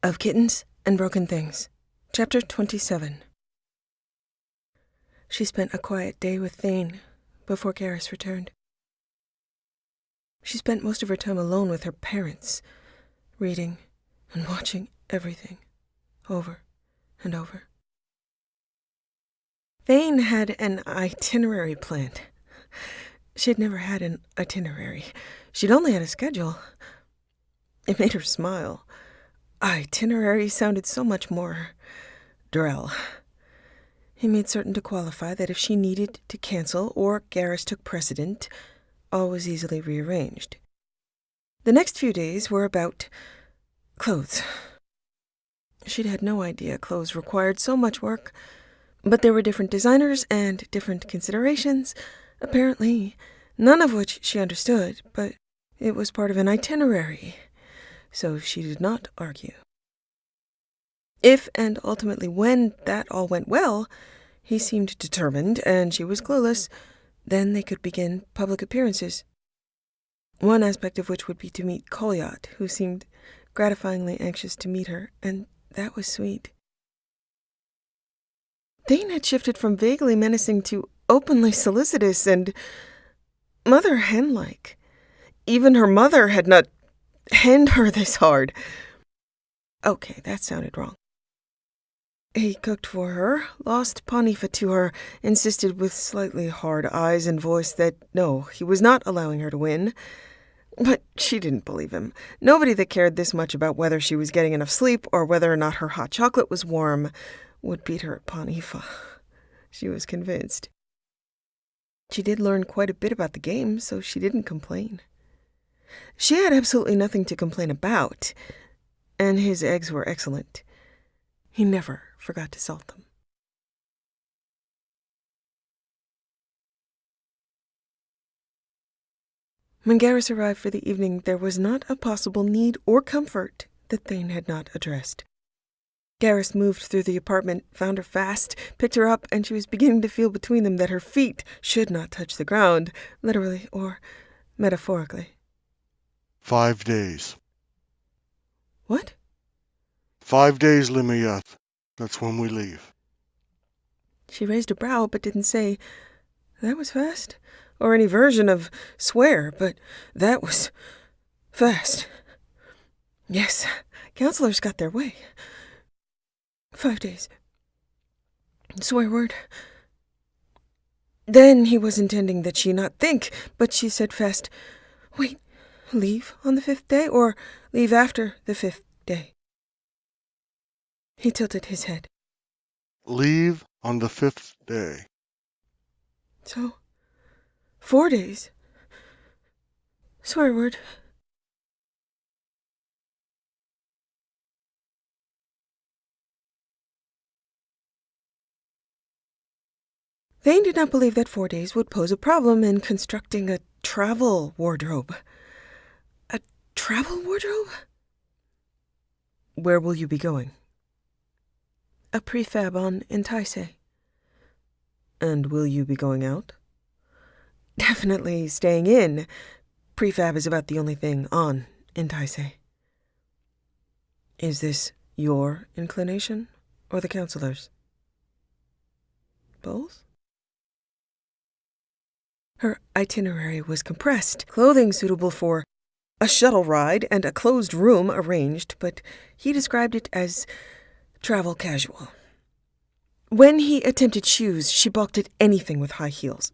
Of Kittens and Broken Things, Chapter 27. She spent a quiet day with Thane before Garrus returned. She spent most of her time alone with her parents, reading and watching everything, over and over. Thane had an itinerary planned. She'd never had an itinerary. She'd only had a schedule. It made her smile. Itinerary sounded so much more drell. He made certain to qualify that if she needed to cancel or Garrus took precedent, all was easily rearranged. The next few days were about clothes. She'd had no idea clothes required so much work, but there were different designers and different considerations, apparently none of which she understood, but it was part of an itinerary, so she did not argue. If and ultimately when that all went well, he seemed determined and she was clueless, then they could begin public appearances. One aspect of which would be to meet Kolyat, who seemed gratifyingly anxious to meet her, and that was sweet. Thane had shifted from vaguely menacing to openly solicitous and mother-hen-like. Even her mother had not henned her this hard. Okay, that sounded wrong. He cooked for her, lost Panifa to her, insisted with slightly hard eyes and voice that no, he was not allowing her to win. But she didn't believe him. Nobody that cared this much about whether she was getting enough sleep or whether or not her hot chocolate was warm would beat her at Panifa. She was convinced. She did learn quite a bit about the game, so she didn't complain. She had absolutely nothing to complain about, and his eggs were excellent. He never forgot to salt them. When Garrus arrived for the evening, there was not a possible need or comfort that Thane had not addressed. Garrus moved through the apartment, found her fast, picked her up, and she was beginning to feel between them that her feet should not touch the ground, literally or metaphorically. 5 days. What? 5 days, Limayath. That's when we leave. She raised a brow, but didn't say, "That was fast," or any version of swear, but that was fast. Yes, counselors got their way. 5 days. Swear word. Then he was intending that she not think, but she said fast, "Wait, leave on the 5th day, or leave after the 5th day?" He tilted his head. Leave on the 5th day. So, 4 days. Swear word. Thane did not believe that 4 days would pose a problem in constructing a travel wardrobe. A travel wardrobe? Where will you be going? A prefab on Intaise. And will you be going out? Definitely staying in. Prefab is about the only thing on Intaise. Is this your inclination or the counselor's? Both? Her itinerary was compressed, clothing suitable for a shuttle ride and a closed room arranged, but he described it as travel casual. When he attempted shoes, she balked at anything with high heels.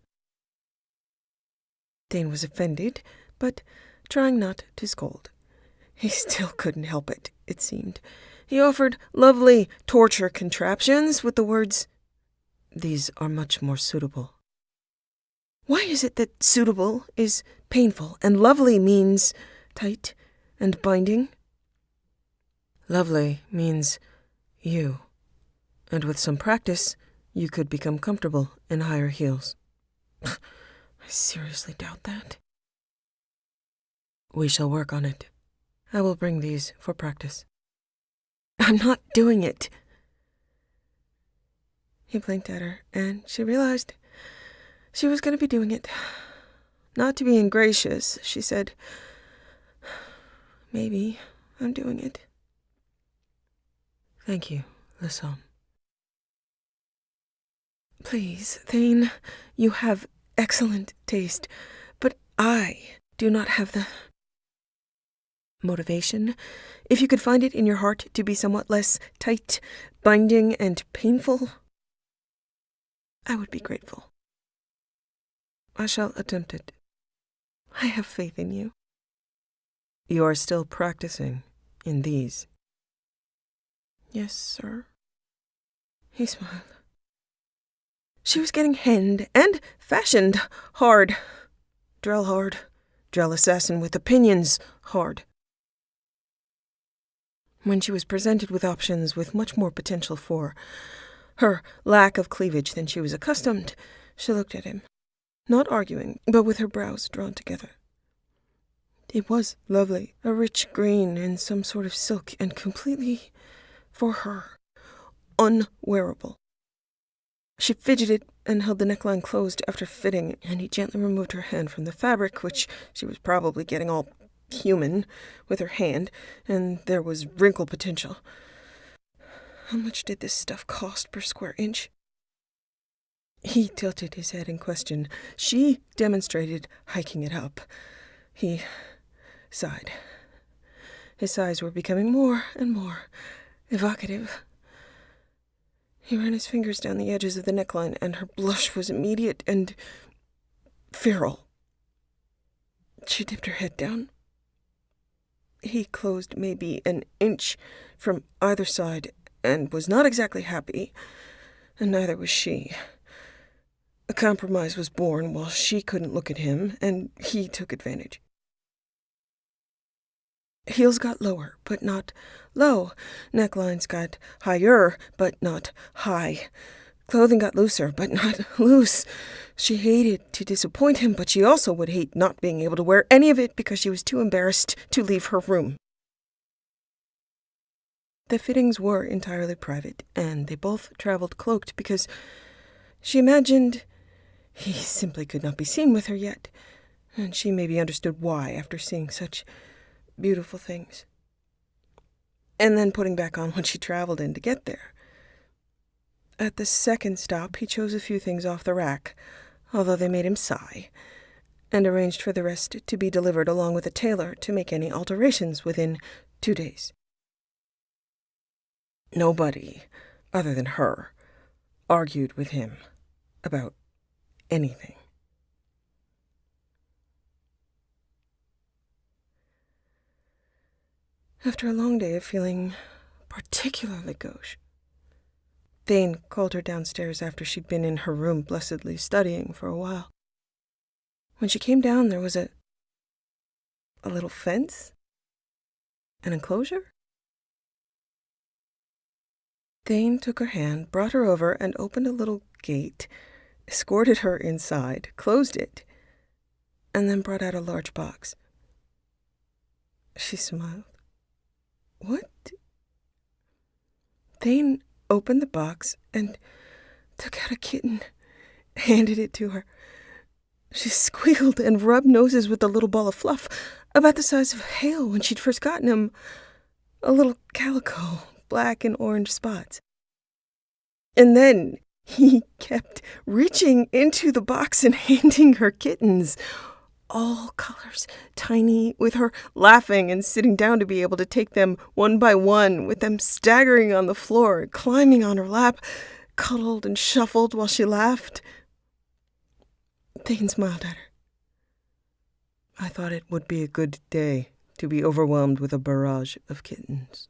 Thane was offended, but trying not to scold. He still couldn't help it, it seemed. He offered lovely torture contraptions with the words, "These are much more suitable." Why is it that suitable is painful and lovely means tight and binding? Lovely means you, and with some practice, you could become comfortable in higher heels. I seriously doubt that. We shall work on it. I will bring these for practice. I'm not doing it. He blinked at her, and she realized she was going to be doing it. Not to be ingracious, she said, "Maybe I'm doing it." Thank you, Lassam. Please, Thane, you have excellent taste, but I do not have the motivation. If you could find it in your heart to be somewhat less tight, binding, and painful, I would be grateful. I shall attempt it. I have faith in you. You are still practicing in these? Yes, sir. He smiled. She was getting henned and fashioned hard. Drell hard. Drell assassin with opinions hard. When she was presented with options with much more potential for her lack of cleavage than she was accustomed, she looked at him, not arguing, but with her brows drawn together. It was lovely, a rich green in some sort of silk, and completely, for her, unwearable. She fidgeted and held the neckline closed after fitting, and he gently removed her hand from the fabric, which she was probably getting all human with her hand, and there was wrinkle potential. How much did this stuff cost per square inch? He tilted his head in question. She demonstrated hiking it up. He sighed. His sighs were becoming more and more evocative. He ran his fingers down the edges of the neckline, and her blush was immediate and feral. She dipped her head down. He closed maybe an inch from either side and was not exactly happy, and neither was she. A compromise was born while she couldn't look at him, and he took advantage. Heels got lower, but not low. Necklines got higher, but not high. Clothing got looser, but not loose. She hated to disappoint him, but she also would hate not being able to wear any of it because she was too embarrassed to leave her room. The fittings were entirely private, and they both traveled cloaked because she imagined he simply could not be seen with her yet, and she maybe understood why after seeing such beautiful things. And then putting back on what she traveled in to get there. At the second stop, he chose a few things off the rack, although they made him sigh, and arranged for the rest to be delivered along with a tailor to make any alterations within 2 days. Nobody, other than her, argued with him about anything. After a long day of feeling particularly gauche, Thane called her downstairs after she'd been in her room blessedly studying for a while. When she came down, there was a little fence? An enclosure? Thane took her hand, brought her over, and opened a little gate, escorted her inside, closed it, and then brought out a large box. She smiled. What? Thane opened the box and took out a kitten, handed it to her. She squealed and rubbed noses with the little ball of fluff, about the size of a hail when she'd first gotten him. A little calico, black and orange spots. And then he kept reaching into the box and handing her kittens, all colors, tiny, with her laughing and sitting down to be able to take them one by one, with them staggering on the floor, climbing on her lap, cuddled and shuffled while she laughed. Thane smiled at her. I thought it would be a good day to be overwhelmed with a barrage of kittens.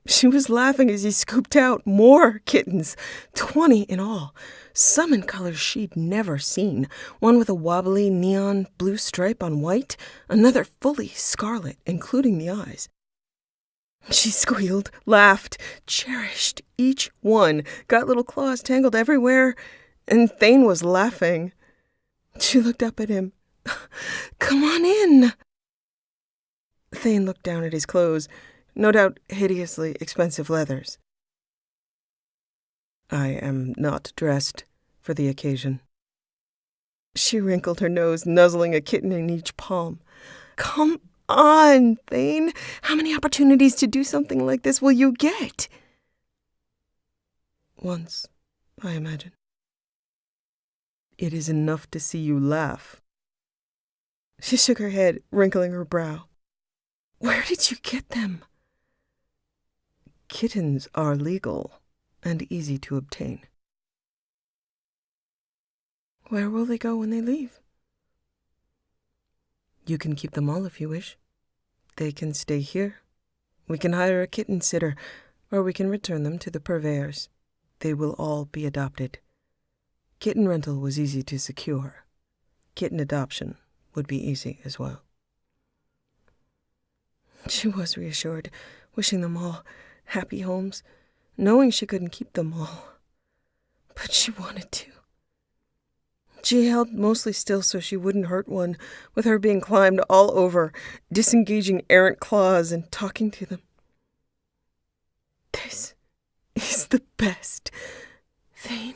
She was laughing as he scooped out more kittens, 20 in all, some in colors she'd never seen, one with a wobbly neon blue stripe on white, another fully scarlet, including the eyes. She squealed, laughed, cherished each one, got little claws tangled everywhere, and Thane was laughing. She looked up at him. Come on in. Thane looked down at his clothes, no doubt hideously expensive leathers. I am not dressed for the occasion. She wrinkled her nose, nuzzling a kitten in each palm. Come on, Thane. How many opportunities to do something like this will you get? Once, I imagine. It is enough to see you laugh. She shook her head, wrinkling her brow. Where did you get them? Kittens are legal and easy to obtain. Where will they go when they leave? You can keep them all if you wish. They can stay here. We can hire a kitten sitter, or we can return them to the purveyors. They will all be adopted. Kitten rental was easy to secure. Kitten adoption would be easy as well. She was reassured, wishing them all happy homes, knowing she couldn't keep them all. But she wanted to. She held mostly still so she wouldn't hurt one, with her being climbed all over, disengaging errant claws and talking to them. This is the best, Thane.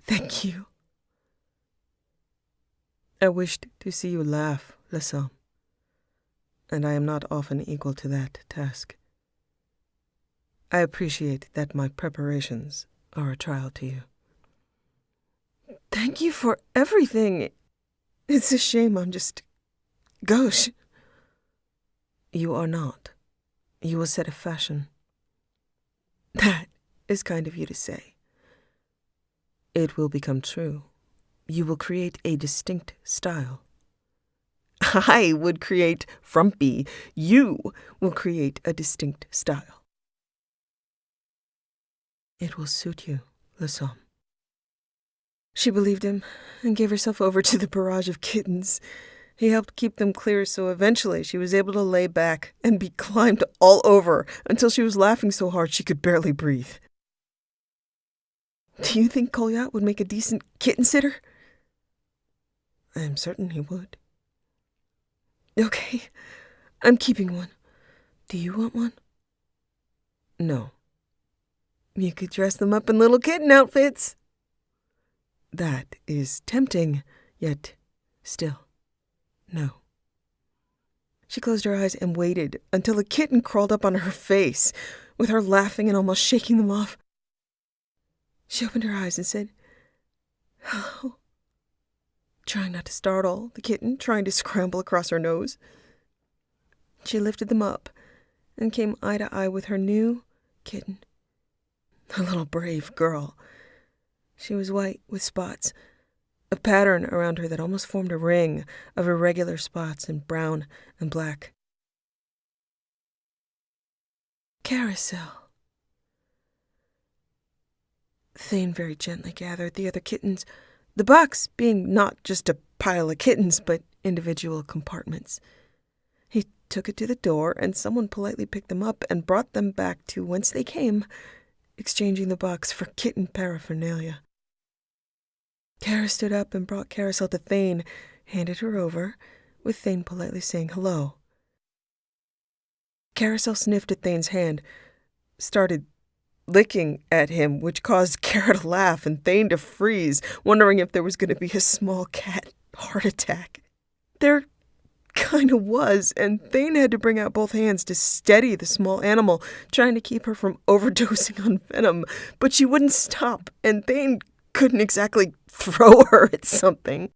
Thank you. I wished to see you laugh, Lassam, and I am not often equal to that task. I appreciate that my preparations are a trial to you. Thank you for everything. It's a shame I'm just gauche. You are not. You will set a fashion. That is kind of you to say. It will become true. You will create a distinct style. I would create frumpy. You will create a distinct style. It will suit you, Lassam. She believed him and gave herself over to the barrage of kittens. He helped keep them clear, so eventually she was able to lay back and be climbed all over until she was laughing so hard she could barely breathe. Do you think Kolyat would make a decent kitten sitter? I am certain he would. Okay, I'm keeping one. Do you want one? No. You could dress them up in little kitten outfits. That is tempting, yet still, no. She closed her eyes and waited until a kitten crawled up on her face, with her laughing and almost shaking them off. She opened her eyes and said, "Hello," trying not to startle the kitten, trying to scramble across her nose. She lifted them up and came eye to eye with her new kitten, a little brave girl. She was white with spots, a pattern around her that almost formed a ring of irregular spots in brown and black. Carousel. Thane very gently gathered the other kittens, the box being not just a pile of kittens, but individual compartments. He took it to the door, and someone politely picked them up and brought them back to whence they came, exchanging the box for kitten paraphernalia. Kara stood up and brought Carousel to Thane, handed her over, with Thane politely saying hello. Carousel sniffed at Thane's hand, started licking at him, which caused Kara to laugh and Thane to freeze, wondering if there was going to be a small cat heart attack. There kind of was, and Thane had to bring out both hands to steady the small animal, trying to keep her from overdosing on venom, but she wouldn't stop, and Thane couldn't exactly throw her at something.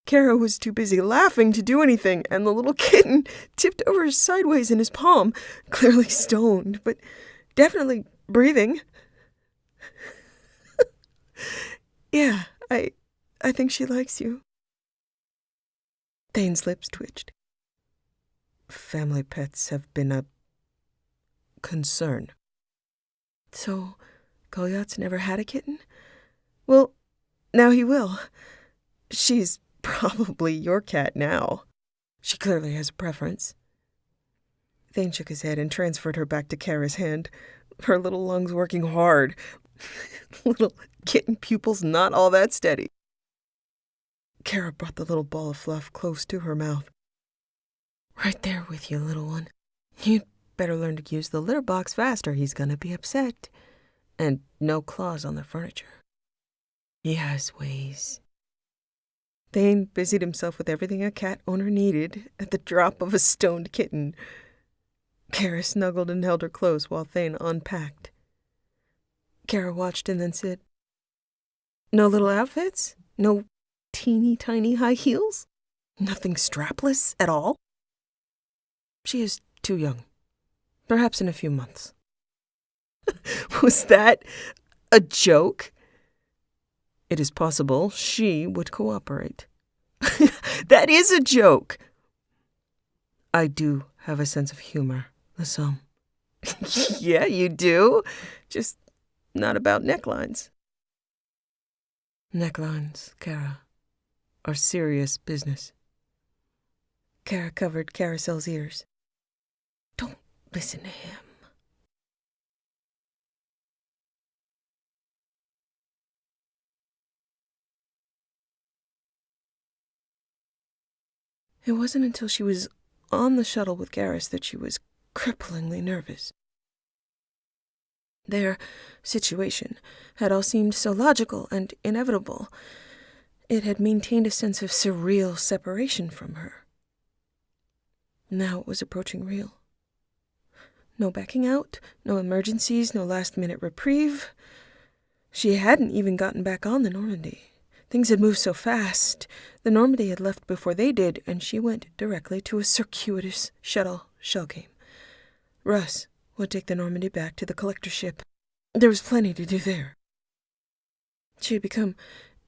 Kara was too busy laughing to do anything, and the little kitten tipped over sideways in his palm, clearly stoned, but definitely breathing. Yeah, I think she likes you. Thane's lips twitched. Family pets have been a concern. So, Kolyat's never had a kitten? Well, now he will. She's probably your cat now. She clearly has a preference. Thane shook his head and transferred her back to Kara's hand, her little lungs working hard. Little kitten pupils not all that steady. Kara brought the little ball of fluff close to her mouth. Right there with you, little one. You'd better learn to use the litter box faster. He's gonna be upset. And no claws on the furniture. He has ways. Thane busied himself with everything a cat owner needed at the drop of a stoned kitten. Kara snuggled and held her close while Thane unpacked. Kara watched and then said, "No little outfits? No teeny tiny high heels? Nothing strapless at all?" "She is too young. Perhaps in a few months." Was that a joke? It is possible she would cooperate. That is a joke. I do have a sense of humor, Lassam. Yeah, you do. Just not about necklines. Necklines, Kara, are serious business. Kara covered Carasel's ears. Don't listen to him. It wasn't until she was on the shuttle with Garrus that she was cripplingly nervous. Their situation had all seemed so logical and inevitable. It had maintained a sense of surreal separation from her. Now it was approaching real. No backing out, no emergencies, no last-minute reprieve. She hadn't even gotten back on the Normandy. Things had moved so fast. The Normandy had left before they did, and she went directly to a circuitous shuttle shell game. Russ would take the Normandy back to the collector ship. There was plenty to do there. She had become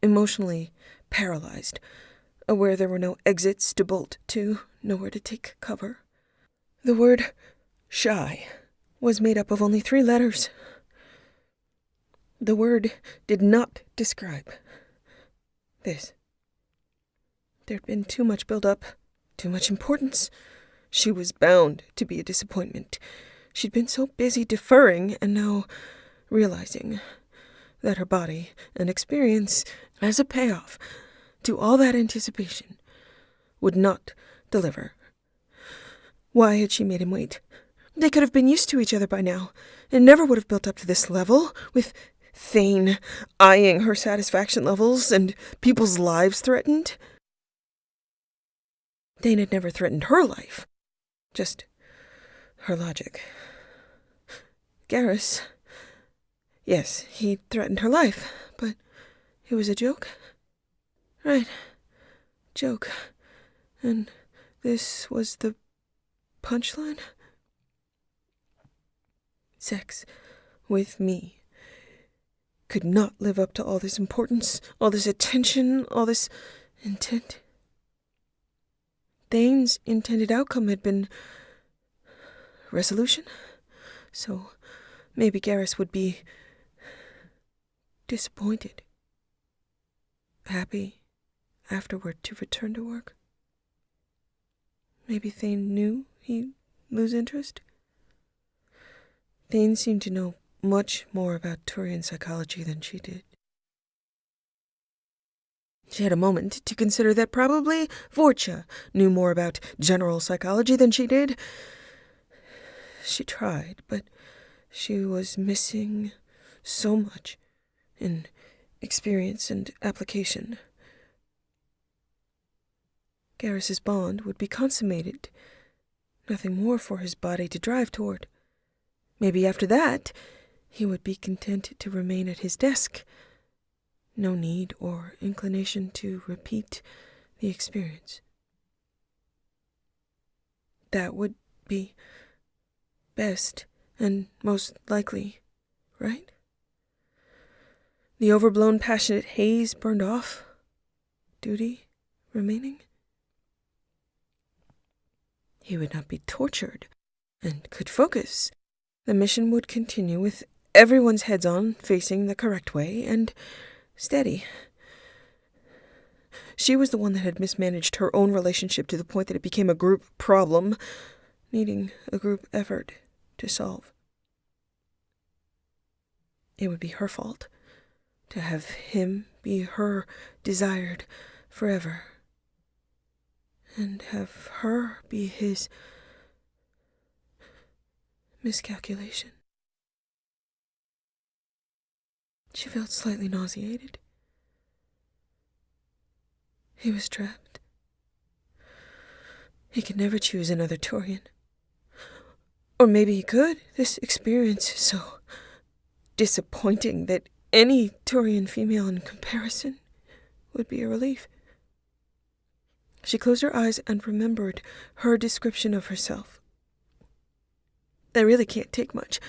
emotionally paralyzed, aware there were no exits to bolt to, nowhere to take cover. The word shy was made up of only 3 letters. The word did not describe this. There'd been too much build-up, too much importance. She was bound to be a disappointment. She'd been so busy deferring and now realizing that her body and experience, as a payoff to all that anticipation, would not deliver. Why had she made him wait? They could have been used to each other by now, and never would have built up to this level, with Thane eyeing her satisfaction levels and people's lives threatened. Thane had never threatened her life, just her logic. Garrus, yes, he threatened her life, but it was a joke. Right, joke. And this was the punchline? Sex with me could not live up to all this importance, all this attention, all this intent. Thane's intended outcome had been resolution, so maybe Garrus would be disappointed, happy afterward to return to work. Maybe Thane knew he'd lose interest. Thane seemed to know much more about Turian psychology than she did. She had a moment to consider that probably Vorcha knew more about general psychology than she did. She tried, but she was missing so much in experience and application. Garrus's bond would be consummated. Nothing more for his body to drive toward. Maybe after that, he would be content to remain at his desk. No need or inclination to repeat the experience. That would be best and most likely, right? The overblown passionate haze burned off. Duty remaining. He would not be tortured and could focus. The mission would continue with everyone's heads on, facing the correct way, and steady. She was the one that had mismanaged her own relationship to the point that it became a group problem, needing a group effort to solve. It would be her fault to have him be her desired forever, and have her be his miscalculation. She felt slightly nauseated. He was trapped. He could never choose another Turian. Or maybe he could. This experience is so disappointing that any Turian female in comparison would be a relief. She closed her eyes and remembered her description of herself. I really can't take much.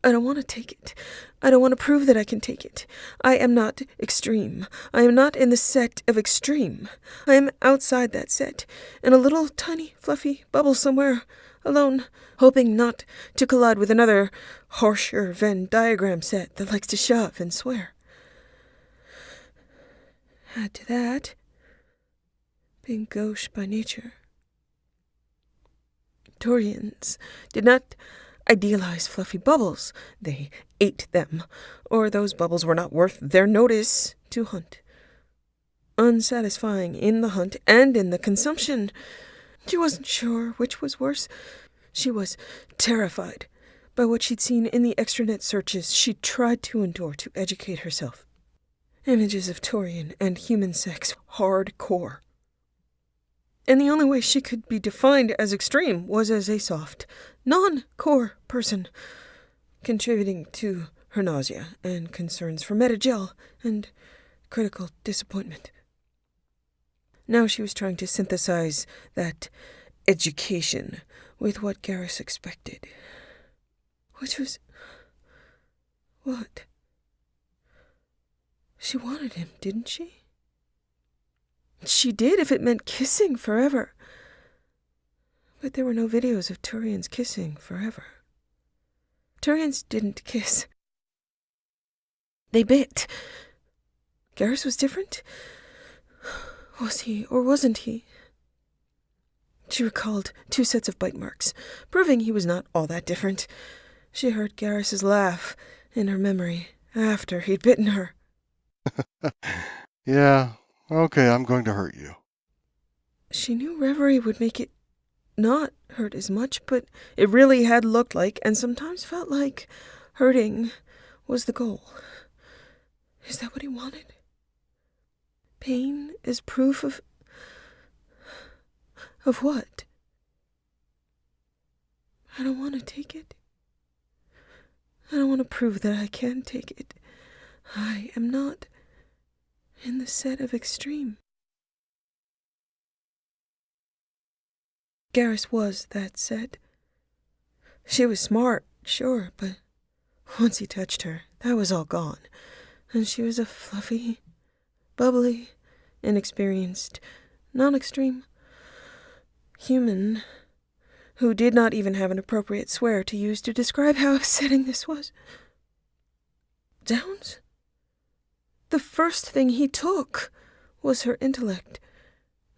I don't want to take it. I don't want to prove that I can take it. I am not extreme. I am not in the set of extreme. I am outside that set, in a little tiny fluffy bubble somewhere, alone, hoping not to collide with another harsher Venn diagram set that likes to shove and swear. Add to that, being gauche by nature. Turians did not idealize fluffy bubbles. They ate them, or those bubbles were not worth their notice to hunt. Unsatisfying in the hunt and in the consumption. She wasn't sure which was worse. She was terrified by what she'd seen in the extranet searches she tried to endure to educate herself. Images of Turian and human sex hardcore. And the only way she could be defined as extreme was as a soft, non-core person, contributing to her nausea and concerns for metagel and critical disappointment. Now she was trying to synthesize that education with what Garrus expected. Which was... what? She wanted him, didn't she? She did if it meant kissing forever. But there were no videos of Turians kissing forever. Turians didn't kiss. They bit. Garrus was different? Was he or wasn't he? She recalled 2 sets of bite marks, proving he was not all that different. She heard Garrus's laugh in her memory after he'd bitten her. Yeah, okay, I'm going to hurt you. She knew reverie would make it not hurt as much, but it really had looked like, and sometimes felt like, hurting was the goal. Is that what he wanted? Pain is proof of... of what? I don't want to take it. I don't want to prove that I can take it. I am not in the set of extreme. Garrus was that set. She was smart, sure, but once he touched her, that was all gone. And she was a fluffy, bubbly, inexperienced, non-extreme human who did not even have an appropriate swear to use to describe how upsetting this was. Downs? The first thing he took was her intellect.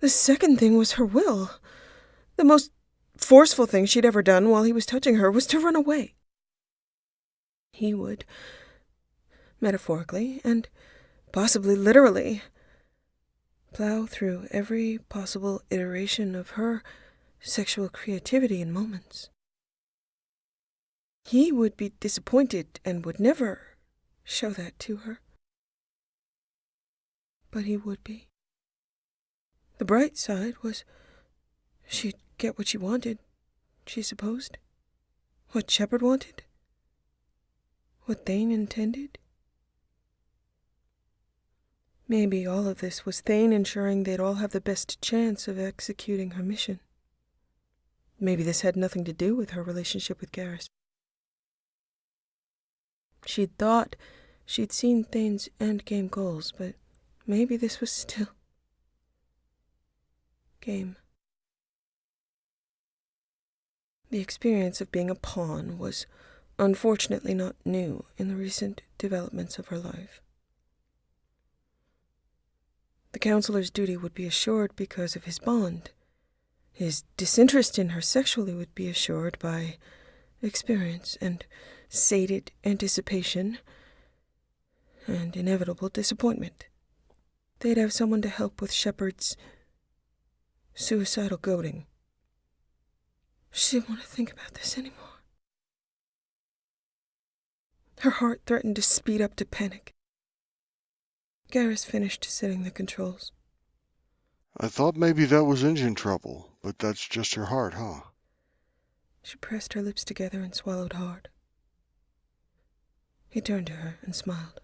The second thing was her will. The most forceful thing she'd ever done while he was touching her was to run away. He would, metaphorically and possibly literally, plow through every possible iteration of her sexual creativity in moments. He would be disappointed and would never show that to her. But he would be. The bright side was she'd get what she wanted, she supposed. What Shepard wanted. What Thane intended. Maybe all of this was Thane ensuring they'd all have the best chance of executing her mission. Maybe this had nothing to do with her relationship with Garrus. She'd thought she'd seen Thane's endgame goals, but maybe this was still game. The experience of being a pawn was unfortunately not new in the recent developments of her life. The counselor's duty would be assured because of his bond. His disinterest in her sexually would be assured by experience and sated anticipation and inevitable disappointment. They'd have someone to help with Shepard's suicidal goading. She didn't want to think about this anymore. Her heart threatened to speed up to panic. Garrus finished setting the controls. I thought maybe that was engine trouble, but that's just your heart, huh? She pressed her lips together and swallowed hard. He turned to her and smiled.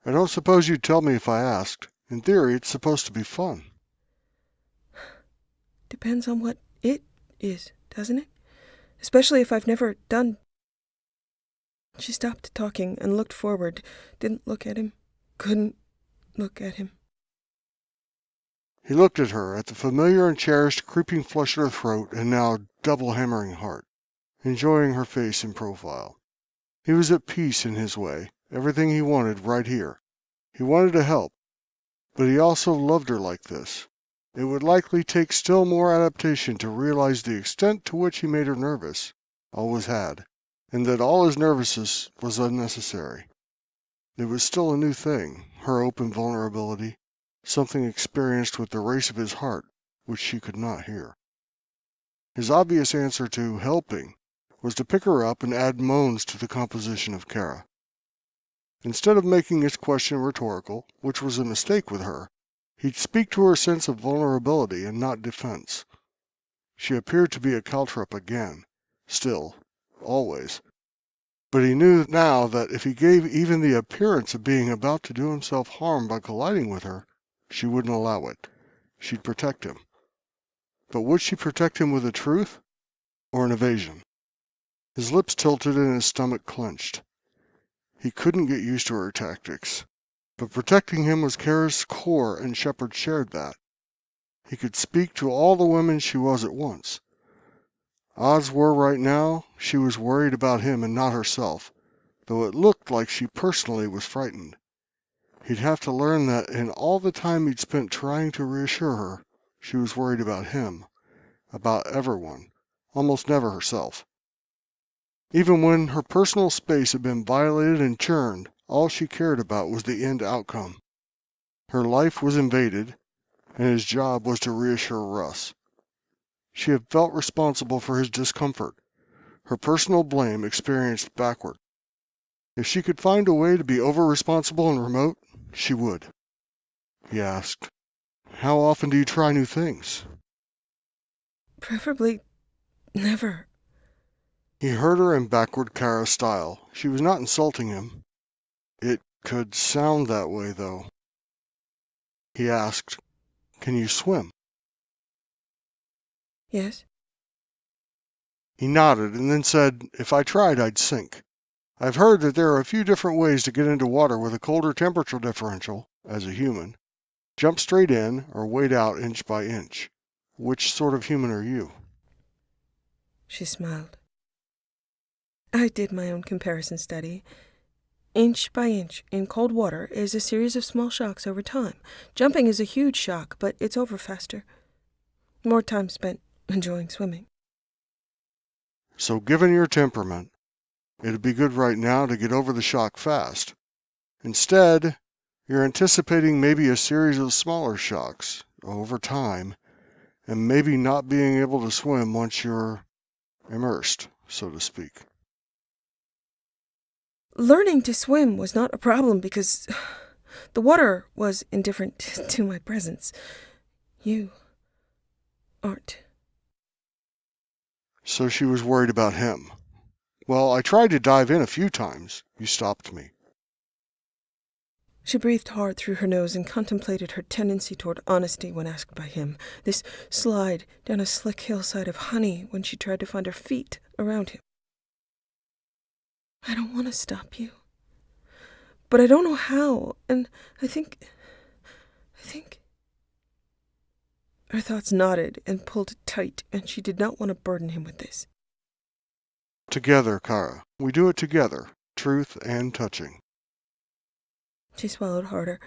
I don't suppose you'd tell me if I asked. In theory, it's supposed to be fun. Depends on what it is, doesn't it? Especially if I've never done... She stopped talking and looked forward, didn't look at him, couldn't look at him. He looked at her, at the familiar and cherished creeping flush at her throat and now double-hammering heart, enjoying her face in profile. He was at peace in his way, everything he wanted right here. He wanted to help, but he also loved her like this. It would likely take still more adaptation to realize the extent to which he made her nervous, always had, and that all his nervousness was unnecessary. It was still a new thing, her open vulnerability, something experienced with the race of his heart, which she could not hear. His obvious answer to helping was to pick her up and add moans to the composition of Kara. Instead of making his question rhetorical, which was a mistake with her, he'd speak to her sense of vulnerability and not defense. She appeared to be a caltrop again, still, always. But he knew now that if he gave even the appearance of being about to do himself harm by colliding with her, she wouldn't allow it. She'd protect him. But would she protect him with the truth or an evasion? His lips tilted and his stomach clenched. He couldn't get used to her tactics. But protecting him was Kara's core, and Shepard shared that. He could speak to all the women she was at once. Odds were right now she was worried about him and not herself, though it looked like she personally was frightened. He'd have to learn that in all the time he'd spent trying to reassure her, she was worried about him, about everyone, almost never herself. Even when her personal space had been violated and churned, all she cared about was the end outcome. Her life was invaded, and his job was to reassure Russ. She had felt responsible for his discomfort, her personal blame experienced backward. If she could find a way to be over-responsible and remote, she would. He asked, "How often do you try new things?" Preferably never. He heard her in backward Kara style. She was not insulting him. It could sound that way, though. He asked, "Can you swim?" Yes? He nodded and then said, "If I tried, I'd sink. I've heard that there are a few different ways to get into water with a colder temperature differential, as a human. Jump straight in or wade out inch by inch. Which sort of human are you?" She smiled. I did my own comparison study. Inch by inch in cold water is a series of small shocks over time. Jumping is a huge shock, but it's over faster. More time spent enjoying swimming. So given your temperament, it'd be good right now to get over the shock fast. Instead, you're anticipating maybe a series of smaller shocks over time, and maybe not being able to swim once you're immersed, so to speak. Learning to swim was not a problem because the water was indifferent to my presence. You aren't. So she was worried about him. "Well, I tried to dive in a few times. You stopped me." She breathed hard through her nose and contemplated her tendency toward honesty when asked by him. This slide down a slick hillside of honey when she tried to find her feet around him. I don't want to stop you. But I don't know how, and I think... Her thoughts nodded and pulled tight, and she did not want to burden him with this. "Together, Kara. We do it together. Truth and touching." She swallowed harder.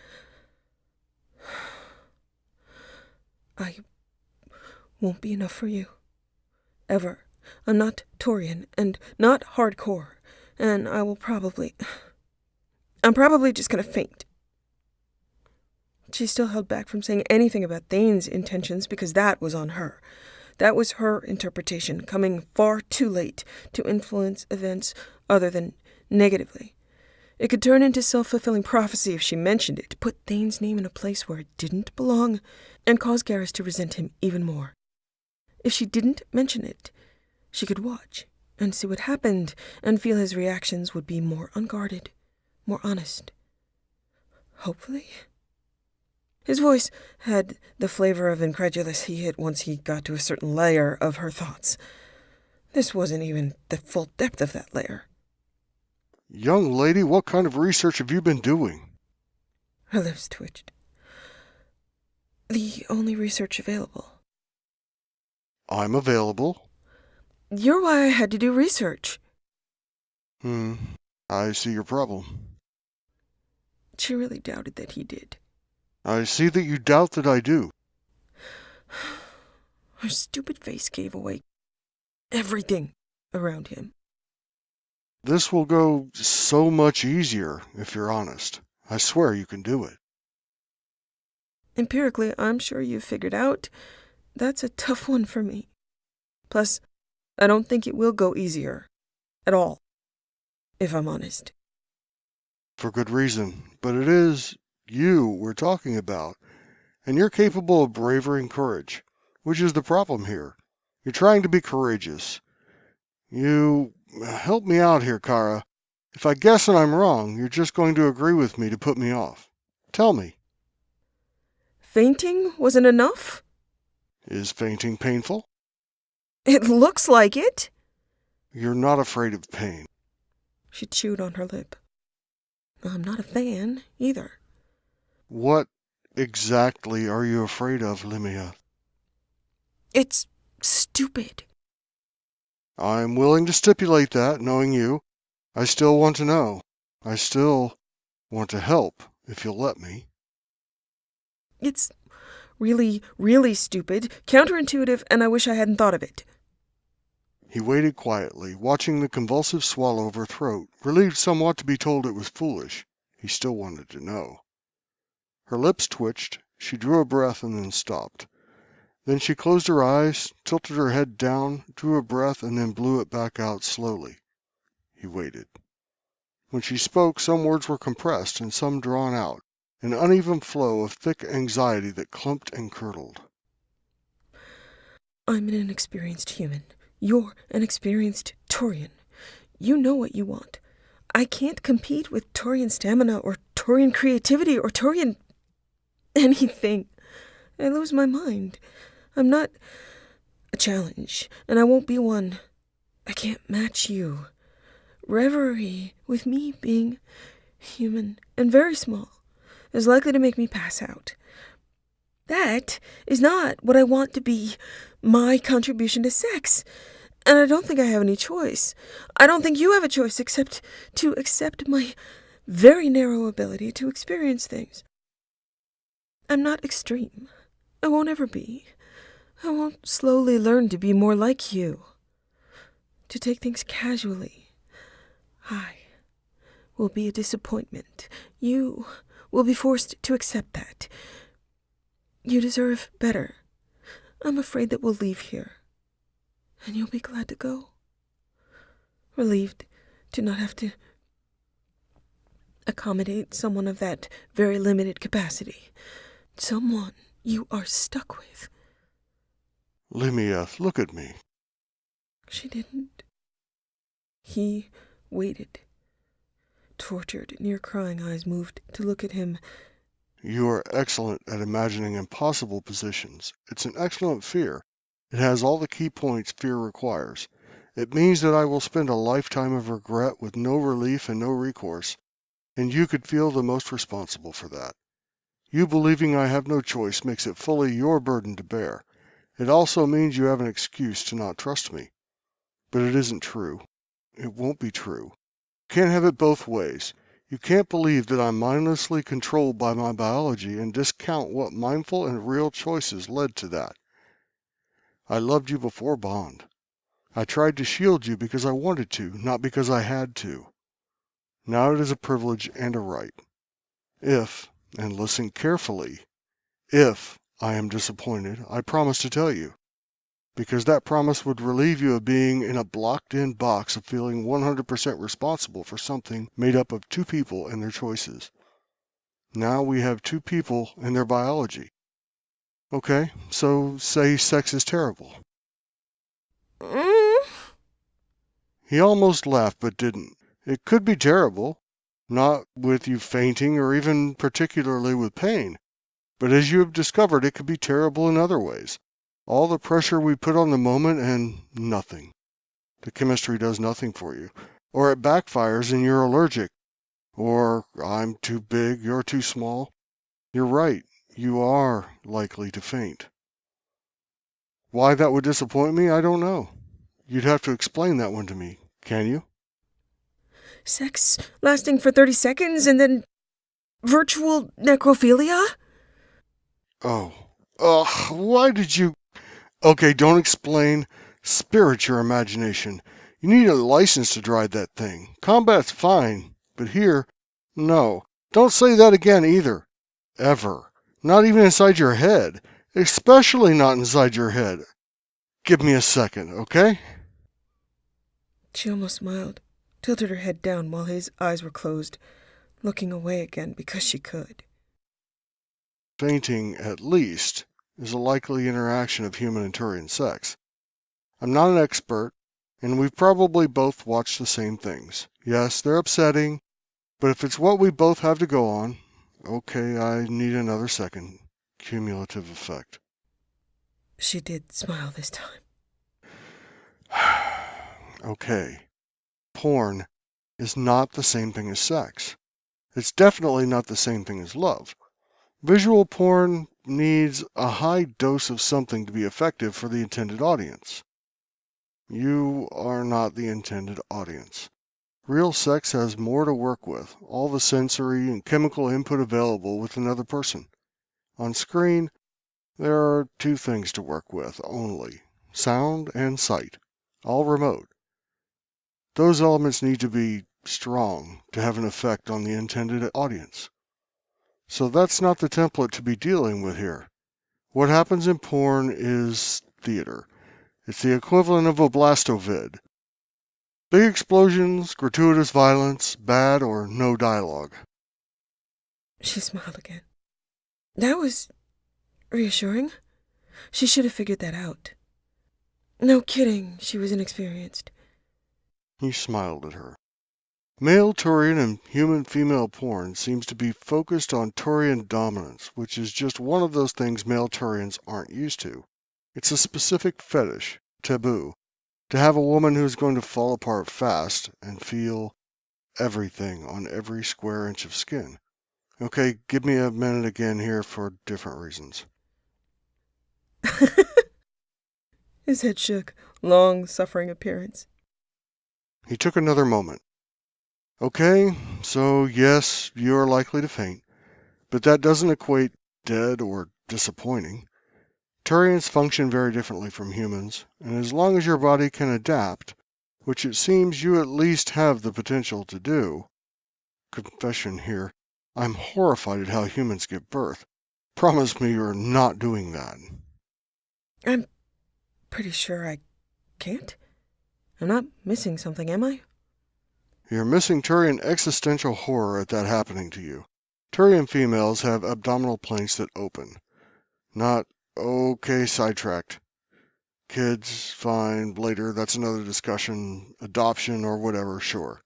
I won't be enough for you. Ever. I'm not Torian, and not hardcore, and I'm probably just gonna faint. She still held back from saying anything about Thane's intentions because that was on her. That was her interpretation, coming far too late to influence events other than negatively. It could turn into self-fulfilling prophecy if she mentioned it, put Thane's name in a place where it didn't belong, and cause Garrus to resent him even more. If she didn't mention it, she could watch and see what happened and feel his reactions would be more unguarded, more honest. Hopefully. His voice had the flavor of incredulous he hit once he got to a certain layer of her thoughts. This wasn't even the full depth of that layer. Young lady, what kind of research have you been doing? Her lips twitched. The only research available. I'm available. You're why I had to do research. I see your problem. She really doubted that he did. I see that you doubt that I do. Her stupid face gave away everything around him. This will go so much easier if you're honest. I swear you can do it. Empirically, I'm sure you've figured out that's a tough one for me. Plus, I don't think it will go easier. At all. If I'm honest. For good reason. But it is you we're talking about. And you're capable of bravery and courage. Which is the problem here. You're trying to be courageous. You help me out here, Kara. If I guess and I'm wrong, you're just going to agree with me to put me off. Tell me. Fainting wasn't enough? Is fainting painful? It looks like it. You're not afraid of pain. She chewed on her lip. I'm not a fan, either. What exactly are you afraid of, Limia? It's stupid. I'm willing to stipulate that, knowing you. I still want to know. I still want to help, if you'll let me. It's really, really stupid, counterintuitive, and I wish I hadn't thought of it. He waited quietly, watching the convulsive swallow of her throat, relieved somewhat to be told it was foolish. He still wanted to know. Her lips twitched. She drew a breath and then stopped. Then she closed her eyes, tilted her head down, drew a breath, and then blew it back out slowly. He waited. When she spoke, some words were compressed and some drawn out, an uneven flow of thick anxiety that clumped and curdled. I'm an inexperienced human. You're an experienced Taurian. You know what you want. I can't compete with Taurian stamina or Taurian creativity or Taurian anything. I lose my mind. I'm not a challenge, and I won't be one. I can't match you. Reverie with me being human and very small is likely to make me pass out. That is not what I want to be my contribution to sex. And I don't think I have any choice. I don't think you have a choice except to accept my very narrow ability to experience things. I'm not extreme. I won't ever be. I won't slowly learn to be more like you. To take things casually. I will be a disappointment. You will be forced to accept that. You deserve better. I'm afraid that we'll leave here. And you'll be glad to go. Relieved to not have to accommodate someone of that very limited capacity. Someone you are stuck with. Limia, look at me. She didn't. He waited. Tortured, near-crying eyes moved to look at him. You are excellent at imagining impossible positions. It's an excellent fear. It has all the key points fear requires. It means that I will spend a lifetime of regret with no relief and no recourse, and you could feel the most responsible for that. You believing I have no choice makes it fully your burden to bear. It also means you have an excuse to not trust me. But it isn't true. It won't be true. You can't have it both ways. You can't believe that I'm mindlessly controlled by my biology and discount what mindful and real choices led to that. I loved you before Bond. I tried to shield you because I wanted to, not because I had to. Now it is a privilege and a right. If, and listen carefully, if I am disappointed, I promise to tell you. because that promise would relieve you of being in a blocked-in box of feeling 100% responsible for something made up of two people and their choices. Now we have two people and their biology. Okay, so say sex is terrible. He almost laughed, but didn't. It could be terrible, not with you fainting or even particularly with pain, but as you have discovered, it could be terrible in other ways. All the pressure we put on the moment and nothing. The chemistry does nothing for you. Or it backfires and you're allergic. Or I'm too big, you're too small. You're right, you are likely to faint. Why that would disappoint me, I don't know. You'd have to explain that one to me, can you? Sex lasting for 30 seconds and then virtual necrophilia? Oh. Ugh, why did you... Okay, don't explain. Spirit your imagination. You need a license to drive that thing. Combat's fine, but here, no. Don't say that again either. Ever. Not even inside your head. Especially not inside your head. Give me a second, okay? She almost smiled, tilted her head down while his eyes were closed, looking away again because she could. Fainting, at least, is a likely interaction of human and Turian sex. I'm not an expert, and we've probably both watched the same things. Yes, they're upsetting, but if it's what we both have to go on, okay, I need another second. Cumulative effect. She did smile this time. Okay. Porn is not the same thing as sex. It's definitely not the same thing as love. Visual porn needs a high dose of something to be effective for the intended audience. You are not the intended audience. Real sex has more to work with, all the sensory and chemical input available with another person. On screen, there are two things to work with only, sound and sight, all remote. Those elements need to be strong to have an effect on the intended audience. So that's not the template to be dealing with here. What happens in porn is theater. It's the equivalent of a blastovid. Big explosions, gratuitous violence, bad or no dialogue. She smiled again. That was reassuring. She should have figured that out. No kidding, she was inexperienced. He smiled at her. Male Turian and human female porn seems to be focused on Turian dominance, which is just one of those things male Turians aren't used to. It's a specific fetish, taboo, to have a woman who's going to fall apart fast and feel everything on every square inch of skin. Okay, give me a minute again here for different reasons. His head shook, long, suffering appearance. He took another moment. Okay, so yes, you are likely to faint, but that doesn't equate dead or disappointing. Turians function very differently from humans, and as long as your body can adapt, which it seems you at least have the potential to do, confession here, I'm horrified at how humans give birth. Promise me you're not doing that. I'm pretty sure I can't. I'm not missing something, am I? You're missing Turian existential horror at that happening to you. Turian females have abdominal planks that open. Not, okay, sidetracked. Kids, fine, later, that's another discussion. Adoption or whatever, sure.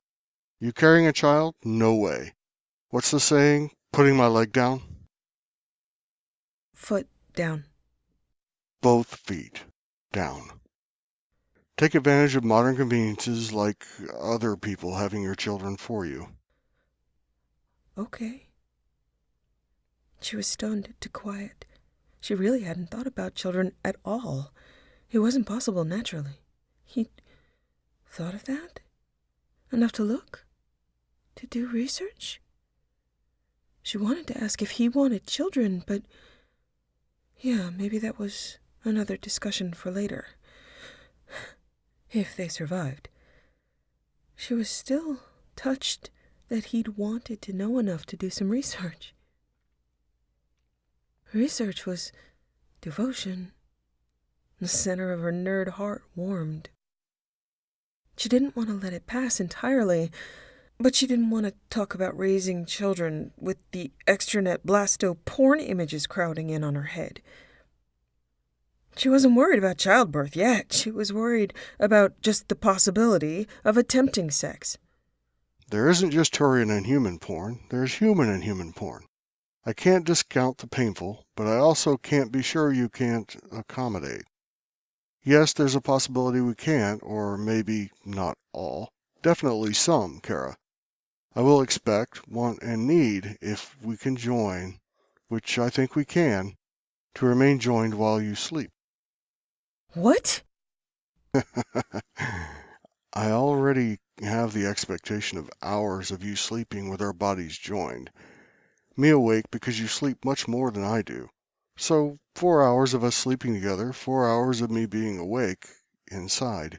You carrying a child? No way. What's the saying? Putting my leg down? Foot down. Both feet down. Take advantage of modern conveniences like other people having your children for you. Okay. She was stunned to quiet. She really hadn't thought about children at all. It wasn't possible naturally. He'd thought of that? Enough to look? To do research? She wanted to ask if he wanted children, but... yeah, maybe that was another discussion for later. If they survived. She was still touched that he'd wanted to know enough to do some research. Research was devotion, The center of her nerd heart warmed. She didn't want to let it pass entirely, but she didn't want to talk about raising children with the extranet blasto porn images crowding in on her head. She wasn't worried about childbirth yet. She was worried about just the possibility of attempting sex. There isn't just Turian and human porn, there's human and human porn. I can't discount the painful, but I also can't be sure you can't accommodate. Yes, there's a possibility we can't, or maybe not all. Definitely some, Kara. I will expect, want, and need, if we can join, which I think we can, to remain joined while you sleep. What? I already have the expectation of hours of you sleeping with our bodies joined. Me awake because you sleep much more than I do. So 4 hours of us sleeping together, 4 hours of me being awake, inside.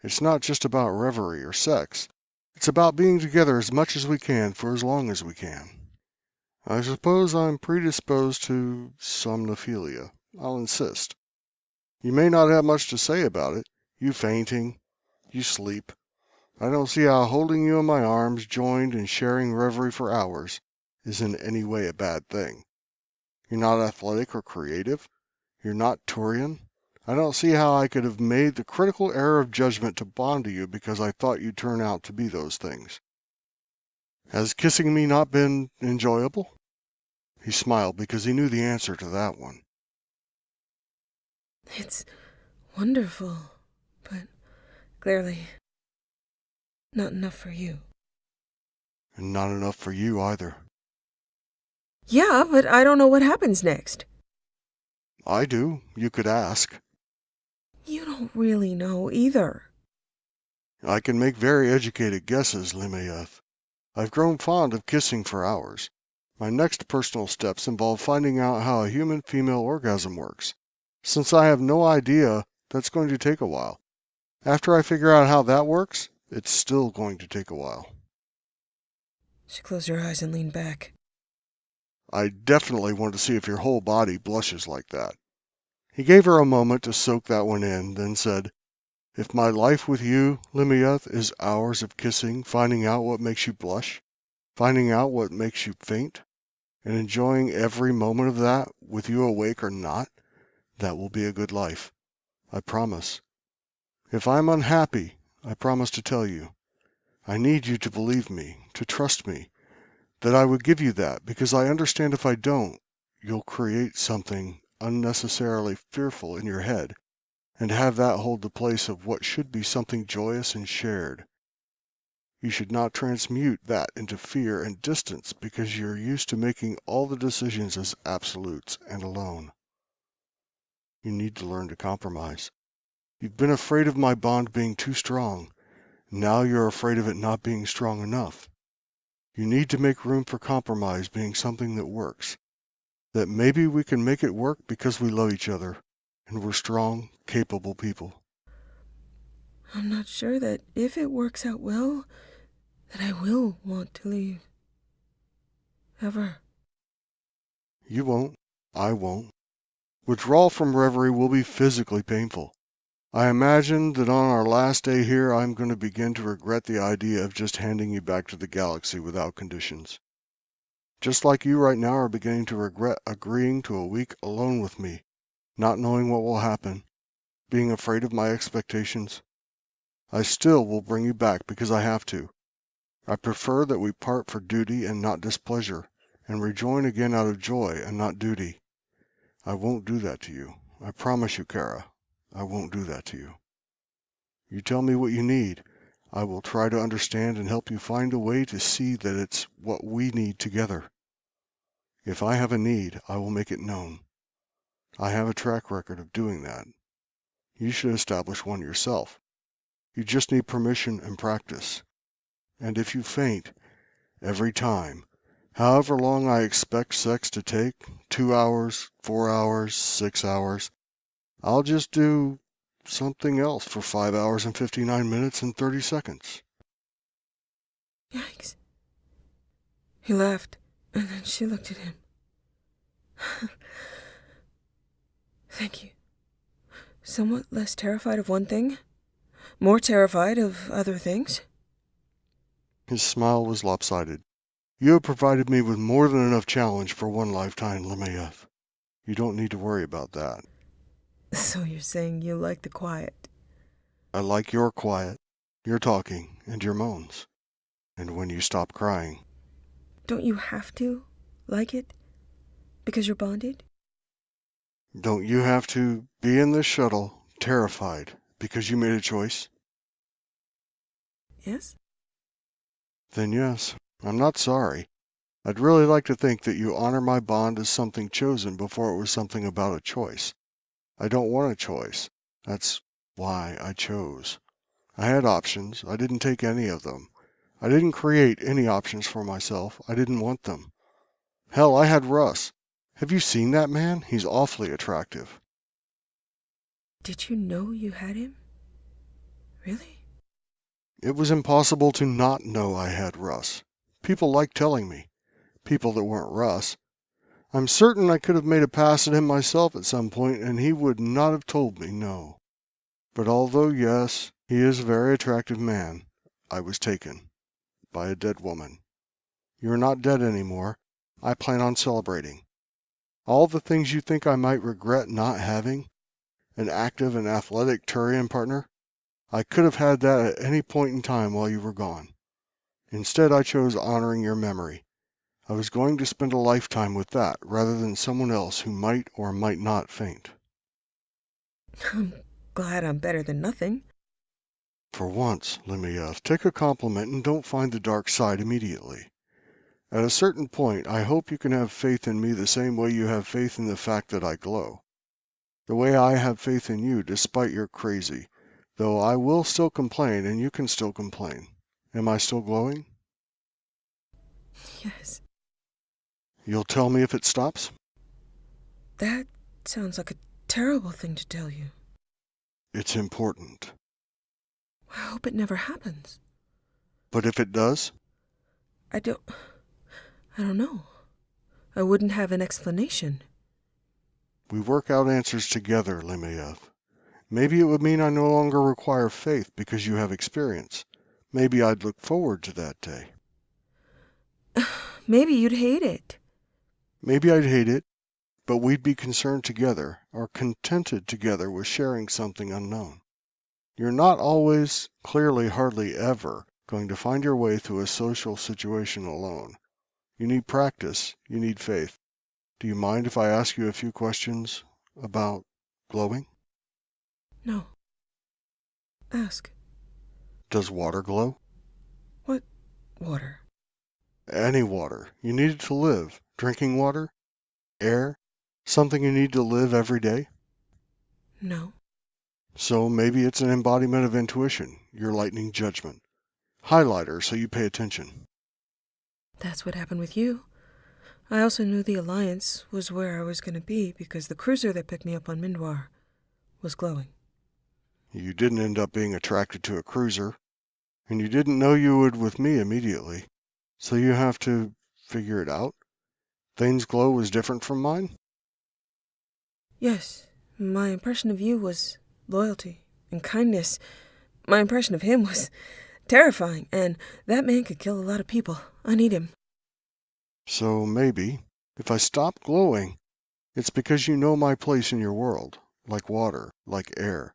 It's not just about reverie or sex. It's about being together as much as we can for as long as we can. I suppose I'm predisposed to somnophilia. I'll insist. You may not have much to say about it. You fainting. You sleep. I don't see how holding you in my arms, joined and sharing reverie for hours, is in any way a bad thing. You're not athletic or creative. You're not Turian. I don't see how I could have made the critical error of judgment to bond to you because I thought you'd turn out to be those things. Has kissing me not been enjoyable? He smiled because he knew the answer to that one. It's wonderful, but clearly not enough for you. And not enough for you either. Yeah, but I don't know what happens next. I do. You could ask. You don't really know either. I can make very educated guesses, Limayeth. I've grown fond of kissing for hours. My next personal steps involve finding out how a human female orgasm works. Since I have no idea, that's going to take a while. After I figure out how that works, it's still going to take a while. She closed her eyes and leaned back. I definitely want to see if your whole body blushes like that. He gave her a moment to soak that one in, then said, If my life with you, Limayeth, is hours of kissing, finding out what makes you blush, finding out what makes you faint, and enjoying every moment of that, with you awake or not, that will be a good life. I promise. If I'm unhappy, I promise to tell you. I need you to believe me, to trust me, that I would give you that, because I understand if I don't, you'll create something unnecessarily fearful in your head, and have that hold the place of what should be something joyous and shared. You should not transmute that into fear and distance because you're used to making all the decisions as absolutes and alone. You need to learn to compromise. You've been afraid of my bond being too strong. Now you're afraid of it not being strong enough. You need to make room for compromise being something that works. That maybe we can make it work because we love each other, and we're strong, capable people. I'm not sure that if it works out well, that I will want to leave. Ever. You won't. I won't. Withdrawal from reverie will be physically painful. I imagine that on our last day here I'm going to begin to regret the idea of just handing you back to the galaxy without conditions. Just like you right now are beginning to regret agreeing to a week alone with me, not knowing what will happen, being afraid of my expectations. I still will bring you back because I have to. I prefer that we part for duty and not displeasure, and rejoin again out of joy and not duty. I won't do that to you. I promise you, Kara. I won't do that to you. You tell me what you need. I will try to understand and help you find a way to see that it's what we need together. If I have a need, I will make it known. I have a track record of doing that. You should establish one yourself. You just need permission and practice. And if you faint, every time, however long I expect sex to take, 2 hours, 4 hours, 6 hours, I'll just do something else for 5 hours and 59 minutes and 30 seconds. Yikes. He laughed, and then she looked at him. Thank you. Somewhat less terrified of one thing, more terrified of other things. His smile was lopsided. You have provided me with more than enough challenge for one lifetime, Lemeyev. You don't need to worry about that. So you're saying you like the quiet? I like your quiet, your talking, and your moans. And when you stop crying. Don't you have to like it? Because you're bonded? Don't you have to be in this shuttle, terrified, because you made a choice? Yes? Then yes, I'm not sorry. I'd really like to think that you honor my bond as something chosen before it was something about a choice. I don't want a choice. That's why I chose. I had options. I didn't take any of them. I didn't create any options for myself. I didn't want them. Hell, I had Russ. Have you seen that man? He's awfully attractive. Did you know you had him? Really? It was impossible to not know I had Russ. People liked telling me. People that weren't Russ. I'm certain I could have made a pass at him myself at some point, and he would not have told me no. But although, yes, he is a very attractive man, I was taken by a dead woman. You're not dead anymore. I plan on celebrating. All the things you think I might regret not having, an active and athletic Turian partner, I could have had that at any point in time while you were gone. Instead, I chose honoring your memory. I was going to spend a lifetime with that rather than someone else who might or might not faint. I'm glad I'm better than nothing. For once, Lemeyev, take a compliment and don't find the dark side immediately. At a certain point, I hope you can have faith in me the same way you have faith in the fact that I glow. The way I have faith in you despite your crazy, though I will still complain and you can still complain. Am I still glowing? Yes. You'll tell me if it stops? That sounds like a terrible thing to tell you. It's important. I hope it never happens. But if it does? I don't know. I wouldn't have an explanation. We work out answers together, Lemeyev. Maybe it would mean I no longer require faith because you have experience. Maybe I'd look forward to that day. Maybe you'd hate it. Maybe I'd hate it, but we'd be concerned together, or contented together with sharing something unknown. You're not always, clearly hardly ever, going to find your way through a social situation alone. You need practice, you need faith. Do you mind if I ask you a few questions about glowing? No. Ask. Does water glow? What water? Any water. You need it to live. Drinking water? Air? Something you need to live every day? No. So maybe it's an embodiment of intuition, your lightning judgment. Highlighter so you pay attention. That's what happened with you. I also knew the Alliance was where I was going to be because the cruiser that picked me up on Mindwar was glowing. You didn't end up being attracted to a cruiser, and you didn't know you would with me immediately. So you have to figure it out? Thane's glow was different from mine? Yes, my impression of you was loyalty and kindness. My impression of him was terrifying, and that man could kill a lot of people. I need him. So maybe, if I stop glowing, it's because you know my place in your world, like water, like air.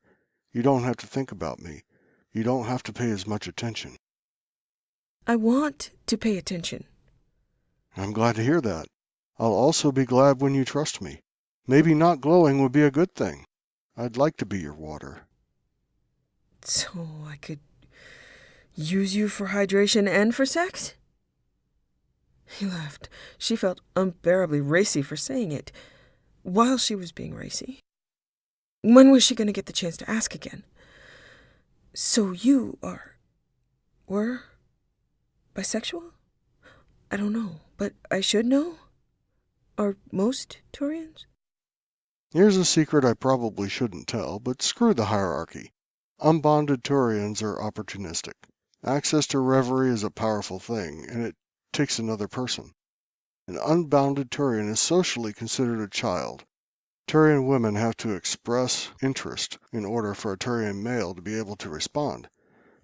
You don't have to think about me. You don't have to pay as much attention. I want to pay attention. I'm glad to hear that. I'll also be glad when you trust me. Maybe not glowing would be a good thing. I'd like to be your water. So I could use you for hydration and for sex? He laughed. She felt unbearably racy for saying it, while she was being racy. When was she going to get the chance to ask again? So you were bisexual? I don't know, but I should know? Are most Turians? Here's a secret I probably shouldn't tell, but screw the hierarchy. Unbonded Turians are opportunistic. Access to reverie is a powerful thing, and it takes another person. An unbounded Turian is socially considered a child. Turian women have to express interest in order for a Turian male to be able to respond,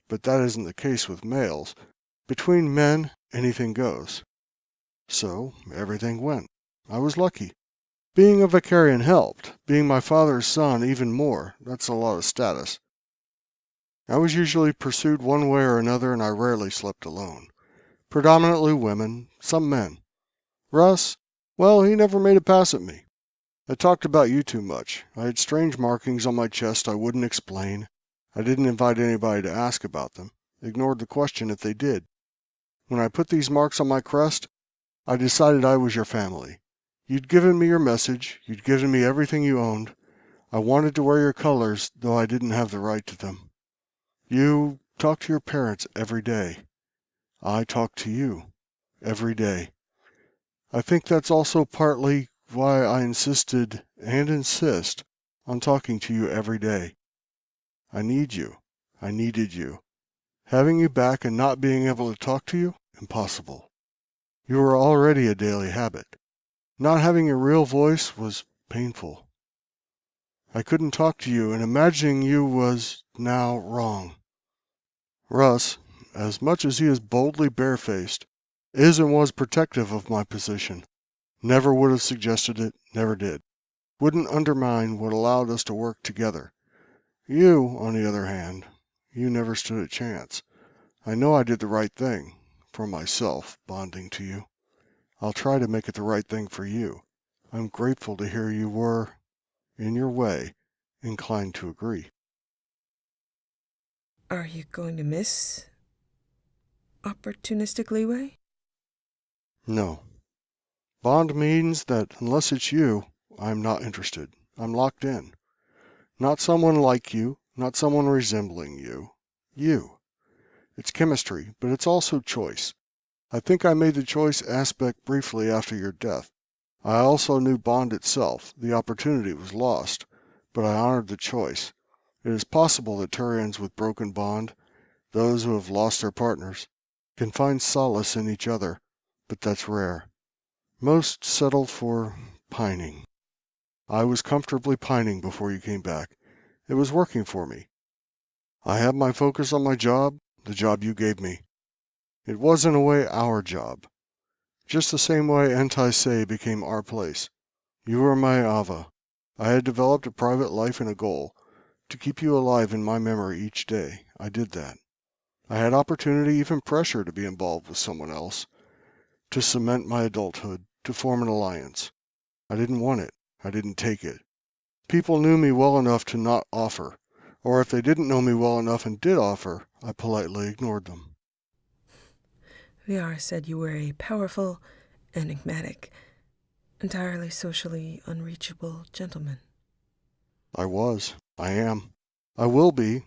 but that isn't the case with males. Between men, anything goes. So, everything went. I was lucky. Being a Vicarian helped. Being my father's son, even more. That's a lot of status. I was usually pursued one way or another, and I rarely slept alone. Predominantly women, some men. Russ, well, he never made a pass at me. I talked about you too much. I had strange markings on my chest I wouldn't explain. I didn't invite anybody to ask about them. Ignored the question if they did. When I put these marks on my crest, I decided I was your family. You'd given me your message. You'd given me everything you owned. I wanted to wear your colors, though I didn't have the right to them. You talk to your parents every day. I talk to you every day. I think that's also partly why I insisted and insist on talking to you every day. I need you. I needed you. Having you back and not being able to talk to you? Impossible. You were already a daily habit. Not having a real voice was painful. I couldn't talk to you, and imagining you was now wrong. Russ, as much as he is boldly barefaced, is and was protective of my position. Never would have suggested it, never did. Wouldn't undermine what allowed us to work together. You, on the other hand, you never stood a chance. I know I did the right thing, for myself, bonding to you. I'll try to make it the right thing for you. I'm grateful to hear you were, in your way, inclined to agree. Are you going to miss opportunistic leeway? No. Bond means that unless it's you, I'm not interested. I'm locked in. Not someone like you, not someone resembling you. You. It's chemistry, but it's also choice. I think I made the choice aspect briefly after your death. I also knew Bond itself. The opportunity was lost, but I honored the choice. It is possible that Turians with broken bond, those who have lost their partners, can find solace in each other, but that's rare. Most settle for pining. I was comfortably pining before you came back. It was working for me. I had my focus on my job, the job you gave me. It was, in a way, our job. Just the same way Anti-Se became our place. You were my Ava. I had developed a private life and a goal, to keep you alive in my memory each day. I did that. I had opportunity, even pressure, to be involved with someone else, to cement my adulthood, to form an alliance. I didn't want it. I didn't take it. People knew me well enough to not offer, or if they didn't know me well enough and did offer, I politely ignored them. Viara said you were a powerful, enigmatic, entirely socially unreachable gentleman. I was. I am. I will be.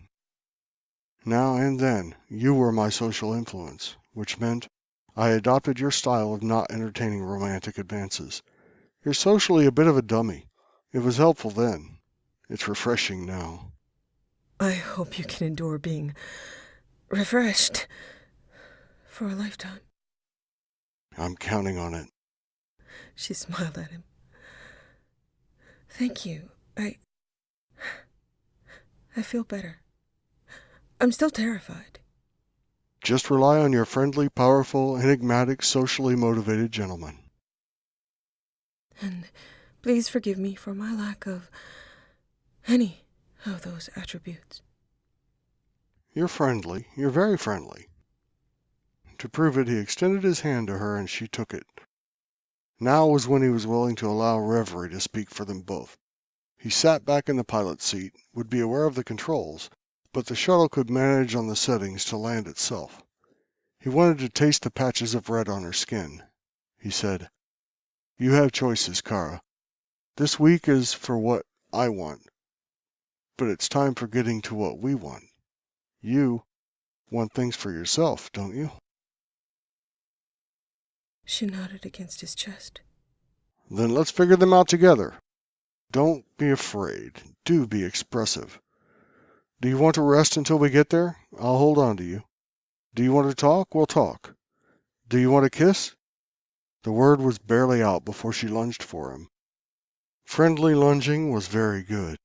Now and then, you were my social influence, which meant I adopted your style of not entertaining romantic advances. You're socially a bit of a dummy. It was helpful then. It's refreshing now. I hope you can endure being refreshed for a lifetime. I'm counting on it. She smiled at him. Thank you. I feel better. I'm still terrified. Just rely on your friendly, powerful, enigmatic, socially motivated gentleman. And please forgive me for my lack of any of those attributes. You're friendly. You're very friendly. To prove it, he extended his hand to her, and she took it. Now was when he was willing to allow reverie to speak for them both. He sat back in the pilot's seat, would be aware of the controls, but the shuttle could manage on the settings to land itself. He wanted to taste the patches of red on her skin. He said, "You have choices, Kara. This week is for what I want, but it's time for getting to what we want. You want things for yourself, don't you?" She nodded against his chest. "Then let's figure them out together. Don't be afraid. Do be expressive. Do you want to rest until we get there? I'll hold on to you. Do you want to talk? We'll talk. Do you want a kiss?" The word was barely out before she lunged for him. Friendly lunging was very good.